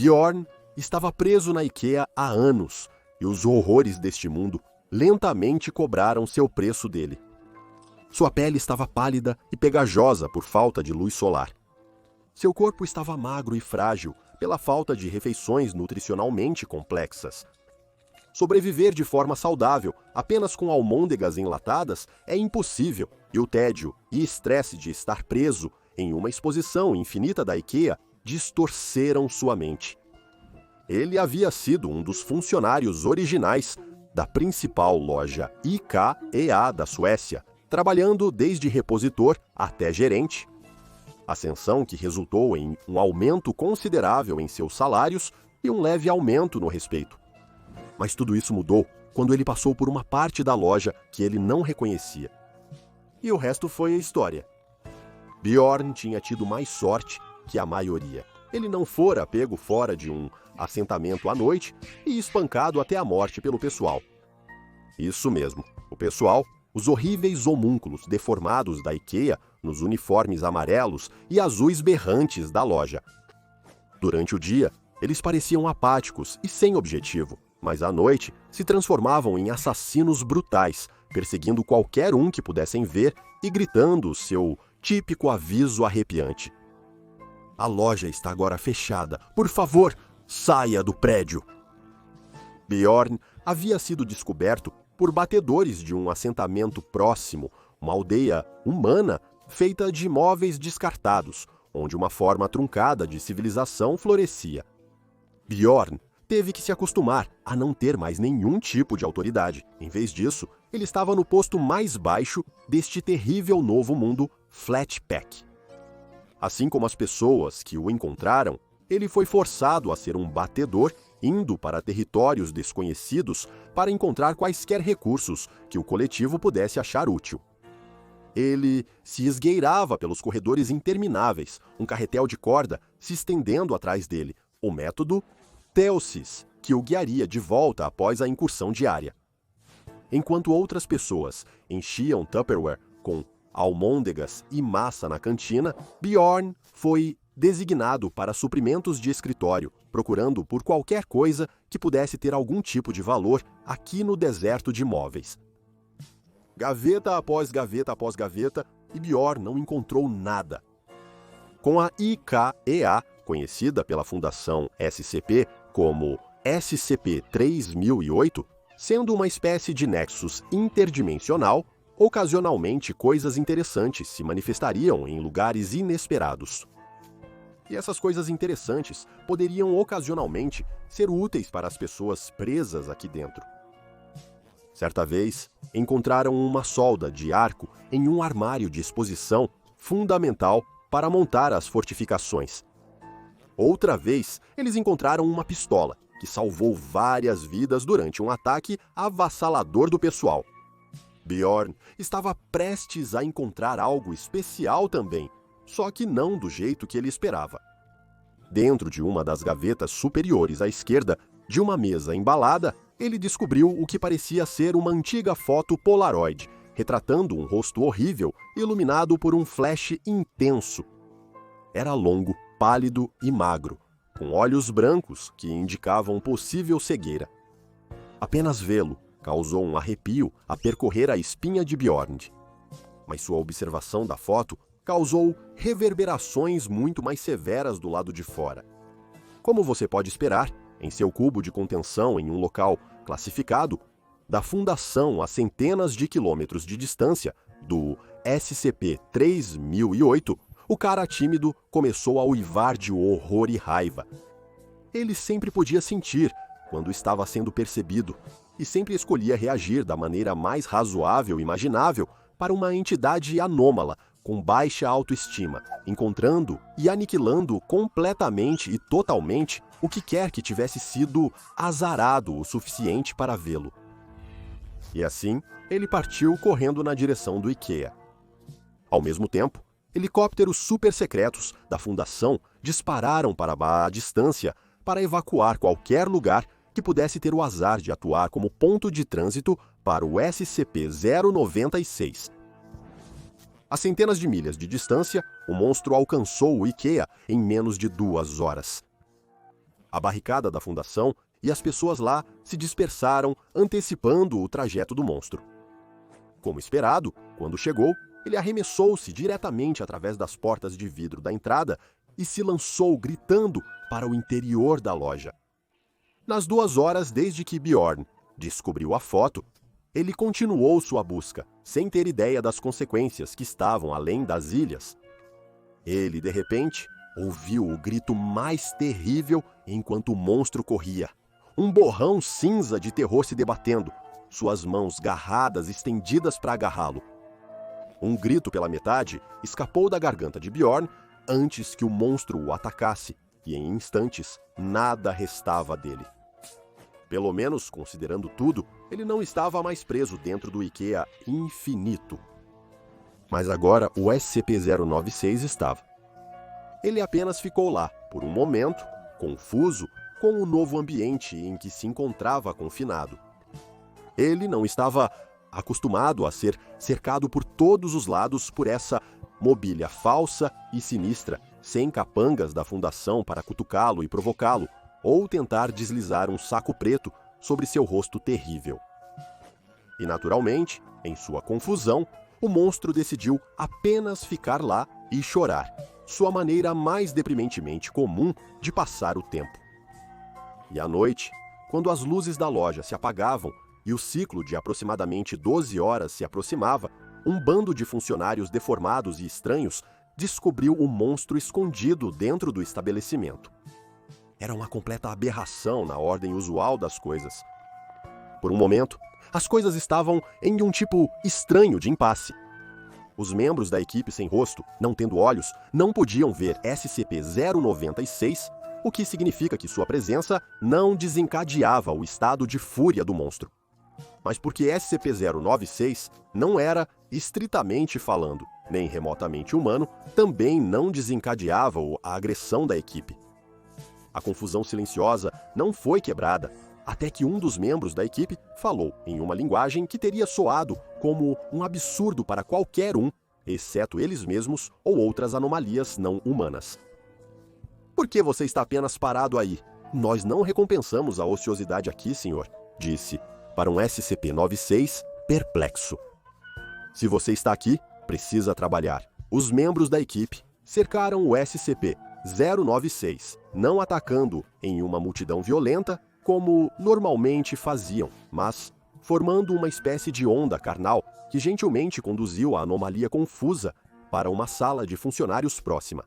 Bjorn estava preso na IKEA há anos e os horrores deste mundo lentamente cobraram seu preço dele. Sua pele estava pálida e pegajosa por falta de luz solar. Seu corpo estava magro e frágil pela falta de refeições nutricionalmente complexas. Sobreviver de forma saudável apenas com almôndegas enlatadas é impossível, e o tédio e estresse de estar preso em uma exposição infinita da IKEA distorceram sua mente. Ele havia sido um dos funcionários originais da principal loja IKEA da Suécia, trabalhando desde repositor até gerente. Ascensão que resultou em um aumento considerável em seus salários e um leve aumento no respeito. Mas tudo isso mudou quando ele passou por uma parte da loja que ele não reconhecia. E o resto foi a história. Bjorn tinha tido mais sorte que a maioria. Ele não fora pego fora de um assentamento à noite e espancado até a morte pelo pessoal. Isso mesmo, o pessoal, os horríveis homúnculos deformados da IKEA nos uniformes amarelos e azuis berrantes da loja. Durante o dia, eles pareciam apáticos e sem objetivo, mas à noite se transformavam em assassinos brutais, perseguindo qualquer um que pudessem ver e gritando seu típico aviso arrepiante. A loja está agora fechada. Por favor, saia do prédio. Bjorn havia sido descoberto por batedores de um assentamento próximo, uma aldeia humana feita de móveis descartados, onde uma forma truncada de civilização florescia. Bjorn teve que se acostumar a não ter mais nenhum tipo de autoridade. Em vez disso, ele estava no posto mais baixo deste terrível novo mundo Flatpack. Assim como as pessoas que o encontraram, ele foi forçado a ser um batedor, indo para territórios desconhecidos para encontrar quaisquer recursos que o coletivo pudesse achar útil. Ele se esgueirava pelos corredores intermináveis, um carretel de corda se estendendo atrás dele, o método Theosis, que o guiaria de volta após a incursão diária. Enquanto outras pessoas enchiam Tupperware com almôndegas e massa na cantina, Bjorn foi designado para suprimentos de escritório, procurando por qualquer coisa que pudesse ter algum tipo de valor aqui no deserto de móveis. Gaveta após gaveta, e Bjorn não encontrou nada. Com a IKEA, conhecida pela Fundação SCP como SCP-3008, sendo uma espécie de nexus interdimensional, ocasionalmente coisas interessantes se manifestariam em lugares inesperados. E essas coisas interessantes poderiam ocasionalmente ser úteis para as pessoas presas aqui dentro. Certa vez, encontraram uma solda de arco em um armário de exposição fundamental para montar as fortificações. Outra vez, eles encontraram uma pistola, que salvou várias vidas durante um ataque avassalador do pessoal. Bjorn estava prestes a encontrar algo especial também, só que não do jeito que ele esperava. Dentro de uma das gavetas superiores à esquerda, de uma mesa embalada, ele descobriu o que parecia ser uma antiga foto Polaroid, retratando um rosto horrível, iluminado por um flash intenso. Era longo, pálido e magro, com olhos brancos que indicavam possível cegueira. Apenas vê-lo causou um arrepio a percorrer a espinha de Bjorn. Mas sua observação da foto causou reverberações muito mais severas do lado de fora. Como você pode esperar, em seu cubo de contenção em um local classificado, da fundação a centenas de quilômetros de distância do SCP-3008, o cara tímido começou a uivar de horror e raiva. Ele sempre podia sentir quando estava sendo percebido e sempre escolhia reagir da maneira mais razoável imaginável para uma entidade anômala, com baixa autoestima, encontrando e aniquilando completamente e totalmente o que quer que tivesse sido azarado o suficiente para vê-lo. E assim, ele partiu correndo na direção do IKEA. Ao mesmo tempo, helicópteros super secretos da Fundação dispararam para a distância para evacuar qualquer lugar que pudesse ter o azar de atuar como ponto de trânsito para o SCP-096. A centenas de milhas de distância, o monstro alcançou o IKEA em menos de 2 horas. a barricada da fundação e as pessoas lá se dispersaram, antecipando o trajeto do monstro. Como esperado, quando chegou, ele arremessou-se diretamente através das portas de vidro da entrada e se lançou gritando para o interior da loja. Nas 2 horas desde que Bjorn descobriu a foto, ele continuou sua busca, sem ter ideia das consequências que estavam além das ilhas. Ele, de repente, ouviu o grito mais terrível enquanto o monstro corria. Um borrão cinza de terror se debatendo, suas mãos garradas estendidas para agarrá-lo. Um grito pela metade escapou da garganta de Bjorn antes que o monstro o atacasse, e em instantes nada restava dele. Pelo menos, considerando tudo, ele não estava mais preso dentro do IKEA infinito. Mas agora o SCP-096 estava. Ele apenas ficou lá, por um momento, confuso com o novo ambiente em que se encontrava confinado. Ele não estava acostumado a ser cercado por todos os lados por essa mobília falsa e sinistra, sem capangas da fundação para cutucá-lo e provocá-lo, ou tentar deslizar um saco preto sobre seu rosto terrível. E naturalmente, em sua confusão, o monstro decidiu apenas ficar lá e chorar, sua maneira mais deprimentemente comum de passar o tempo. E à noite, quando as luzes da loja se apagavam e o ciclo de aproximadamente 12 horas se aproximava, um bando de funcionários deformados e estranhos descobriu o monstro escondido dentro do estabelecimento. Era uma completa aberração na ordem usual das coisas. Por um momento, as coisas estavam em um tipo estranho de impasse. Os membros da equipe sem rosto, não tendo olhos, não podiam ver SCP-096, o que significa que sua presença não desencadeava o estado de fúria do monstro. Mas porque SCP-096 não era, estritamente falando, nem remotamente humano, também não desencadeava a agressão da equipe. A confusão silenciosa não foi quebrada, até que um dos membros da equipe falou em uma linguagem que teria soado como um absurdo para qualquer um, exceto eles mesmos ou outras anomalias não humanas. "Por que você está apenas parado aí? Nós não recompensamos a ociosidade aqui, senhor", disse, para um SCP-96 perplexo. "Se você está aqui, precisa trabalhar." Os membros da equipe cercaram o SCP-096, não atacando em uma multidão violenta como normalmente faziam, mas formando uma espécie de onda carnal que gentilmente conduziu a anomalia confusa para uma sala de funcionários próxima.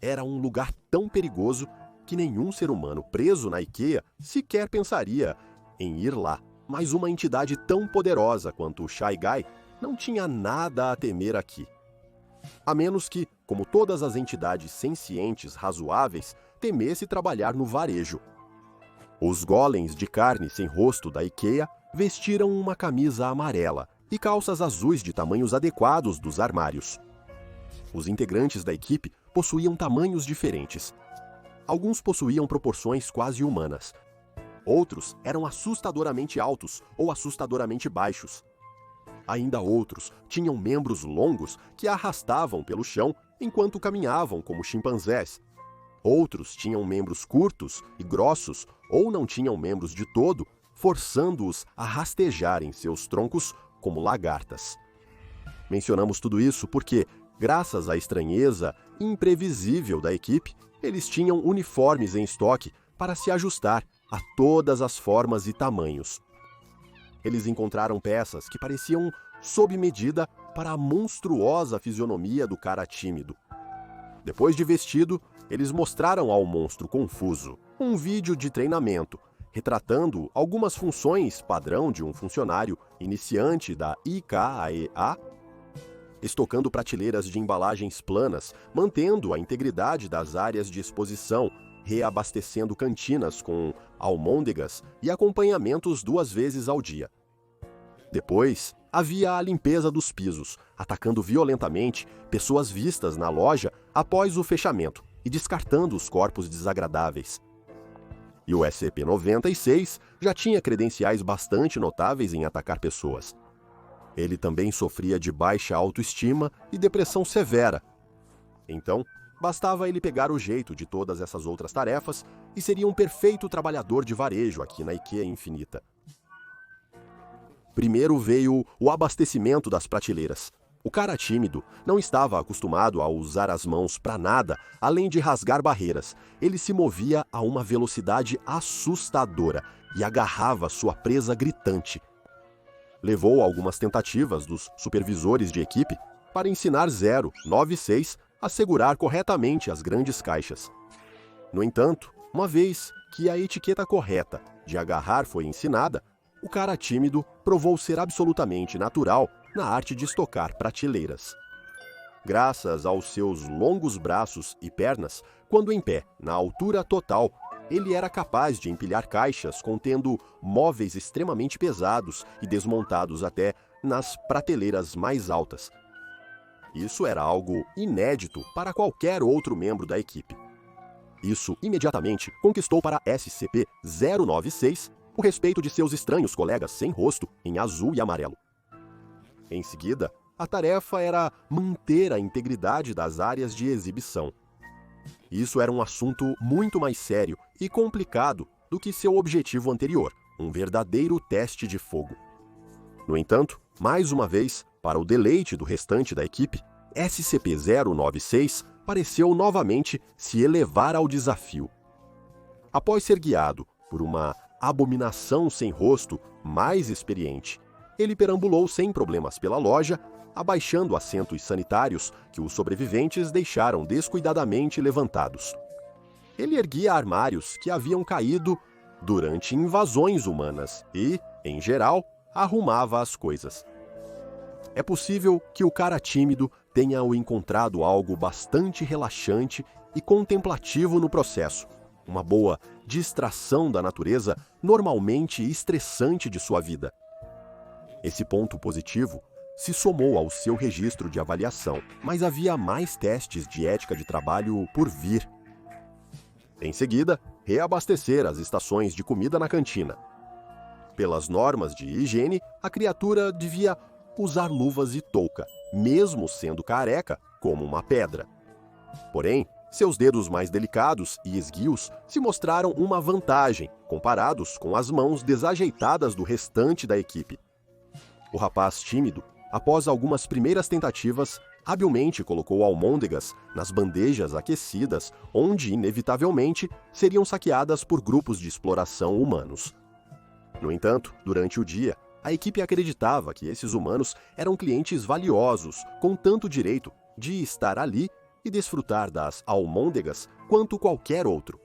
Era um lugar tão perigoso que nenhum ser humano preso na IKEA sequer pensaria em ir lá, mas uma entidade tão poderosa quanto o Shy Guy não tinha nada a temer aqui. A menos que, como todas as entidades sencientes razoáveis, temesse trabalhar no varejo. Os golems de carne sem rosto da IKEA vestiram uma camisa amarela e calças azuis de tamanhos adequados dos armários. Os integrantes da equipe possuíam tamanhos diferentes. Alguns possuíam proporções quase humanas. Outros eram assustadoramente altos ou assustadoramente baixos. Ainda outros tinham membros longos que arrastavam pelo chão enquanto caminhavam como chimpanzés. Outros tinham membros curtos e grossos ou não tinham membros de todo, forçando-os a rastejar em seus troncos como lagartas. Mencionamos tudo isso porque, graças à estranheza imprevisível da equipe, eles tinham uniformes em estoque para se ajustar a todas as formas e tamanhos. Eles encontraram peças que pareciam sob medida para a monstruosa fisionomia do cara tímido. Depois de vestido, eles mostraram ao monstro confuso um vídeo de treinamento, retratando algumas funções padrão de um funcionário iniciante da IKEA, estocando prateleiras de embalagens planas, mantendo a integridade das áreas de exposição, reabastecendo cantinas com almôndegas e acompanhamentos 2 vezes ao dia. Depois, havia a limpeza dos pisos, atacando violentamente pessoas vistas na loja após o fechamento e descartando os corpos desagradáveis. E o SCP-96 já tinha credenciais bastante notáveis em atacar pessoas. Ele também sofria de baixa autoestima e depressão severa. Então, Bastava ele pegar o jeito de todas essas outras tarefas e seria um perfeito trabalhador de varejo aqui na IKEA Infinita. Primeiro veio o abastecimento das prateleiras. O cara tímido não estava acostumado a usar as mãos para nada, além de rasgar barreiras. Ele se movia a uma velocidade assustadora e agarrava sua presa gritante. Levou algumas tentativas dos supervisores de equipe para ensinar 096 a segurar corretamente as grandes caixas. No entanto, uma vez que a etiqueta correta de agarrar foi ensinada, o cara tímido provou ser absolutamente natural na arte de estocar prateleiras. Graças aos seus longos braços e pernas, quando em pé, na altura total, ele era capaz de empilhar caixas contendo móveis extremamente pesados e desmontados até nas prateleiras mais altas. Isso era algo inédito para qualquer outro membro da equipe. Isso imediatamente conquistou para SCP-096 o respeito de seus estranhos colegas sem rosto em azul e amarelo. Em seguida, a tarefa era manter a integridade das áreas de exibição. Isso era um assunto muito mais sério e complicado do que seu objetivo anterior, um verdadeiro teste de fogo. No entanto, mais uma vez, para o deleite do restante da equipe, SCP-096 pareceu novamente se elevar ao desafio. Após ser guiado por uma abominação sem rosto mais experiente, ele perambulou sem problemas pela loja, abaixando assentos sanitários que os sobreviventes deixaram descuidadamente levantados. Ele erguia armários que haviam caído durante invasões humanas e, em geral, arrumava as coisas. É possível que o cara tímido tenha encontrado algo bastante relaxante e contemplativo no processo, uma boa distração da natureza normalmente estressante de sua vida. Esse ponto positivo se somou ao seu registro de avaliação, mas havia mais testes de ética de trabalho por vir. Em seguida, reabastecer as estações de comida na cantina. Pelas normas de higiene, a criatura devia usar luvas e touca, mesmo sendo careca como uma pedra. Porém, seus dedos mais delicados e esguios se mostraram uma vantagem, comparados com as mãos desajeitadas do restante da equipe. O rapaz tímido, após algumas primeiras tentativas, habilmente colocou almôndegas nas bandejas aquecidas, onde, inevitavelmente, seriam saqueadas por grupos de exploração humanos. No entanto, durante o dia, a equipe acreditava que esses humanos eram clientes valiosos, com tanto direito de estar ali e desfrutar das almôndegas quanto qualquer outro.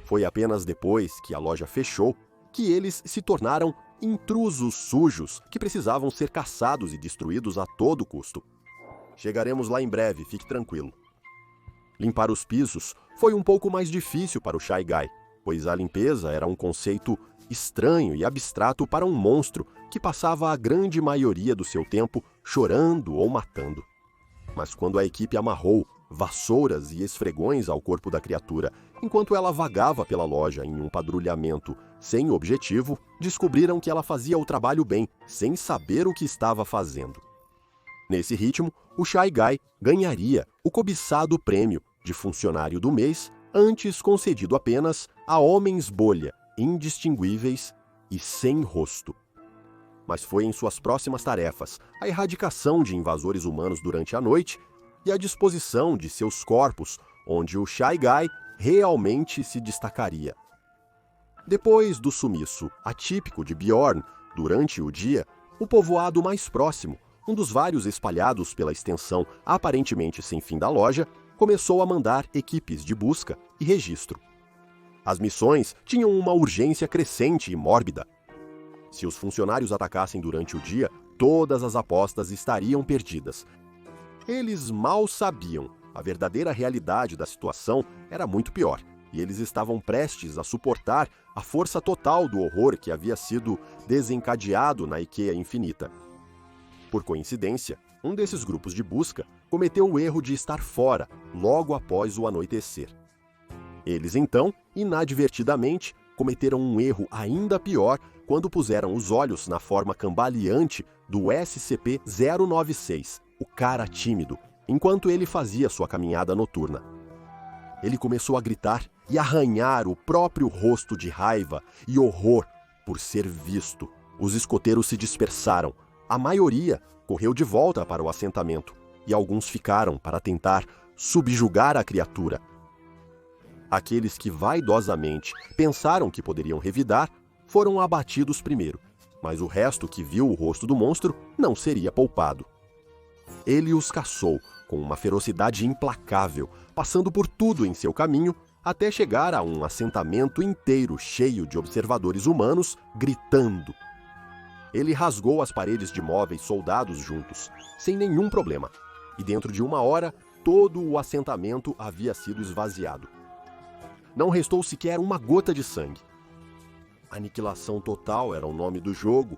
Foi apenas depois que a loja fechou que eles se tornaram intrusos sujos que precisavam ser caçados e destruídos a todo custo. Chegaremos lá em breve, fique tranquilo. Limpar os pisos foi um pouco mais difícil para o Shy Guy, pois a limpeza era um conceito estranho e abstrato para um monstro que passava a grande maioria do seu tempo chorando ou matando. Mas quando a equipe amarrou vassouras e esfregões ao corpo da criatura, enquanto ela vagava pela loja em um patrulhamento sem objetivo, descobriram que ela fazia o trabalho bem, sem saber o que estava fazendo. Nesse ritmo, o Shy Guy ganharia o cobiçado prêmio de funcionário do mês, antes concedido apenas a homens bolha, indistinguíveis e sem rosto. Mas foi em suas próximas tarefas, a erradicação de invasores humanos durante a noite e a disposição de seus corpos, onde o Shy Guy realmente se destacaria. Depois do sumiço atípico de Bjorn durante o dia, o povoado mais próximo, um dos vários espalhados pela extensão aparentemente sem fim da loja, começou a mandar equipes de busca e registro. As missões tinham uma urgência crescente e mórbida. Se os funcionários atacassem durante o dia, todas as apostas estariam perdidas. Eles mal sabiam, a verdadeira realidade da situação era muito pior, e eles estavam prestes a suportar a força total do horror que havia sido desencadeado na IKEA Infinita. Por coincidência, um desses grupos de busca cometeu o erro de estar fora logo após o anoitecer. Eles então, inadvertidamente, cometeram um erro ainda pior quando puseram os olhos na forma cambaleante do SCP-096, o cara tímido, enquanto ele fazia sua caminhada noturna. Ele começou a gritar e arranhar o próprio rosto de raiva e horror por ser visto. Os escoteiros se dispersaram. A maioria correu de volta para o assentamento e alguns ficaram para tentar subjugar a criatura. Aqueles que vaidosamente pensaram que poderiam revidar foram abatidos primeiro, mas o resto que viu o rosto do monstro não seria poupado. Ele os caçou com uma ferocidade implacável, passando por tudo em seu caminho até chegar a um assentamento inteiro cheio de observadores humanos gritando. Ele rasgou as paredes de móveis soldados juntos, sem nenhum problema, e dentro de 1 hora todo o assentamento havia sido esvaziado. Não restou sequer uma gota de sangue. Aniquilação total era o nome do jogo.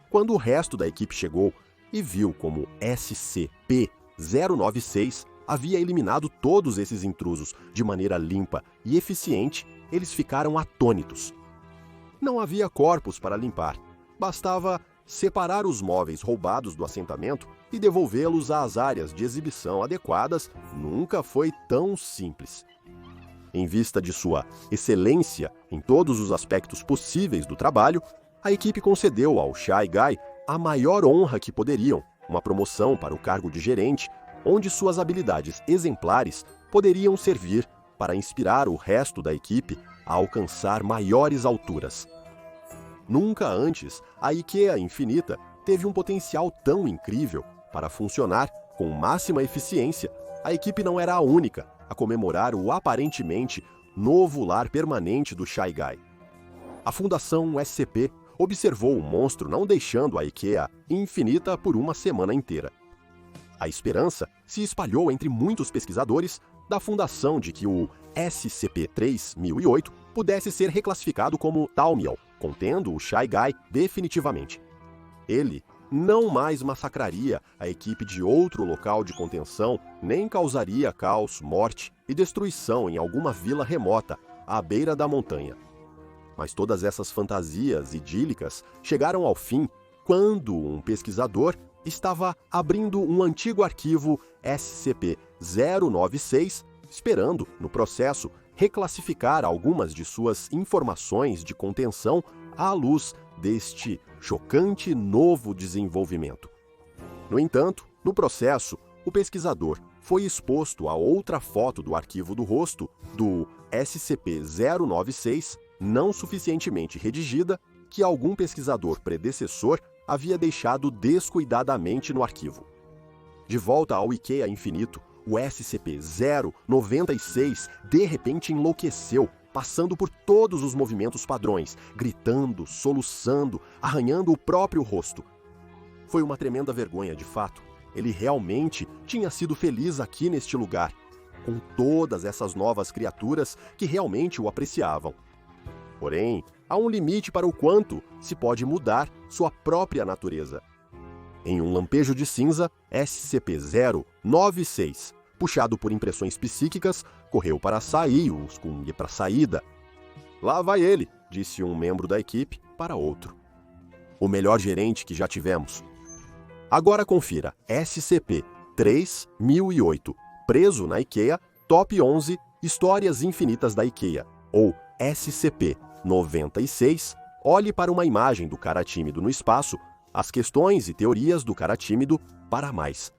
Quando o resto da equipe chegou e viu como SCP-096 havia eliminado todos esses intrusos de maneira limpa e eficiente, eles ficaram atônitos. Não havia corpos para limpar. Bastava separar os móveis roubados do assentamento e devolvê-los às áreas de exibição adequadas. Nunca foi tão simples. Em vista de sua excelência em todos os aspectos possíveis do trabalho, a equipe concedeu ao Shy Guy a maior honra que poderiam, uma promoção para o cargo de gerente, onde suas habilidades exemplares poderiam servir para inspirar o resto da equipe a alcançar maiores alturas. Nunca antes a IKEA Infinita teve um potencial tão incrível para funcionar com máxima eficiência. A equipe não era a única a comemorar o aparentemente novo lar permanente do Shy Guy. A Fundação SCP observou o monstro não deixando a IKEA Infinita por 1 semana inteira. A esperança se espalhou entre muitos pesquisadores da fundação de que o SCP-3008 pudesse ser reclassificado como Thaumiel, contendo o Shy Guy definitivamente. Ele não mais massacraria a equipe de outro local de contenção, nem causaria caos, morte e destruição em alguma vila remota à beira da montanha. Mas todas essas fantasias idílicas chegaram ao fim quando um pesquisador estava abrindo um antigo arquivo SCP-096, esperando, no processo, reclassificar algumas de suas informações de contenção à luz deste chocante novo desenvolvimento. No entanto, no processo, o pesquisador foi exposto a outra foto do arquivo do rosto do SCP-096, não suficientemente redigida, que algum pesquisador predecessor havia deixado descuidadamente no arquivo. De volta ao IKEA Infinito, o SCP-096 de repente enlouqueceu, passando por todos os movimentos padrões, gritando, soluçando, arranhando o próprio rosto. Foi uma tremenda vergonha, de fato. Ele realmente tinha sido feliz aqui neste lugar, com todas essas novas criaturas que realmente o apreciavam. Porém, há um limite para o quanto se pode mudar sua própria natureza. Em um lampejo de cinza, SCP-096, puxado por impressões psíquicas, correu para sair o Skung para a saída. Lá vai ele, disse um membro da equipe para outro. O melhor gerente que já tivemos. Agora confira SCP-3008, preso na IKEA, Top 11 Histórias Infinitas da IKEA, ou SCP-96, olhe para uma imagem do cara tímido no espaço, as questões e teorias do cara tímido para mais.